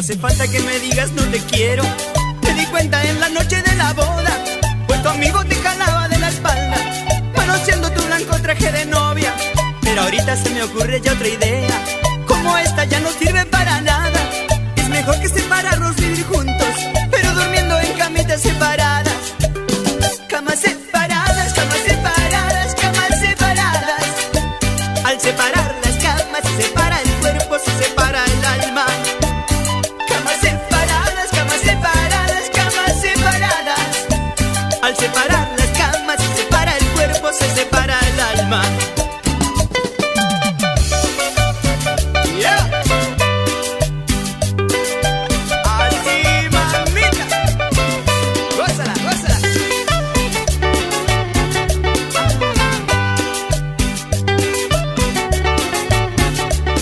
hace falta que me digas no te quiero. Me di cuenta en la noche de la boda, pues tu amigo te jalaba de la espalda, manoseando tu blanco traje de novia. Pero ahorita se me ocurre ya otra idea, como esta ya no sirve para nada. Es mejor que separarnos, vivir juntos, pero durmiendo en camitas separadas. Camas separadas, camas separadas, camas separadas. Al separar las camas se separa el cuerpo, se separa el alma. Camas separadas, camas separadas, camas separadas. Al separar las camas se separa el cuerpo, se separa el alma. Yeah. Así, mamita. Gózala, gózala.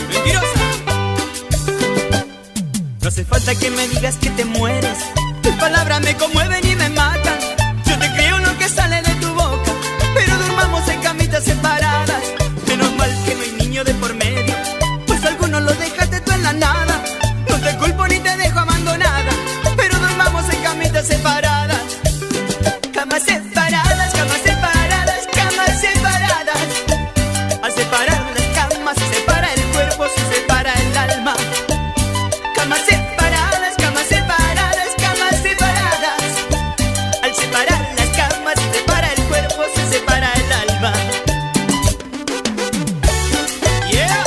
Mentirosa. No hace falta que me digas que te mueres, tus palabras me conmueven y me matan. Yo te creo lo que sale de tu boca, pero durmamos en camitas separadas. Menos mal que no hay niño de por medio, pues algunos los dejaste tú en la nada. No te culpo ni te dejo abandonada, pero durmamos en camitas separadas. Camas separadas, camas separadas, camas separadas. Al separar las camas se separa el cuerpo, se separa el alma. Camas separadas, camas separadas, camas separadas. Al separar las camas se separa el cuerpo, se separa el alma. Yeah.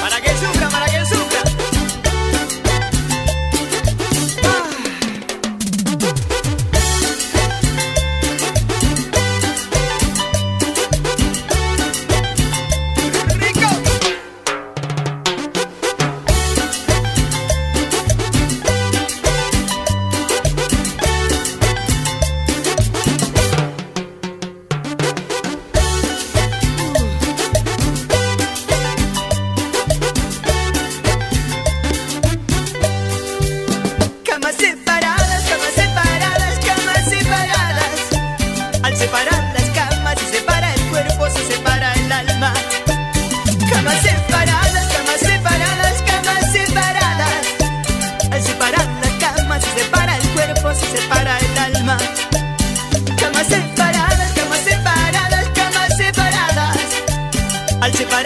Para que sufra, para que sufra. Rico. Camas separadas, camas separadas, camas separadas. Al separar las camas se separa el cuerpo, se separa el alma. Camas separadas, camas separadas, camas separadas. Al separar las camas se separa el cuerpo, se separa el alma. Camas separadas, camas separadas, camas separadas. Al separar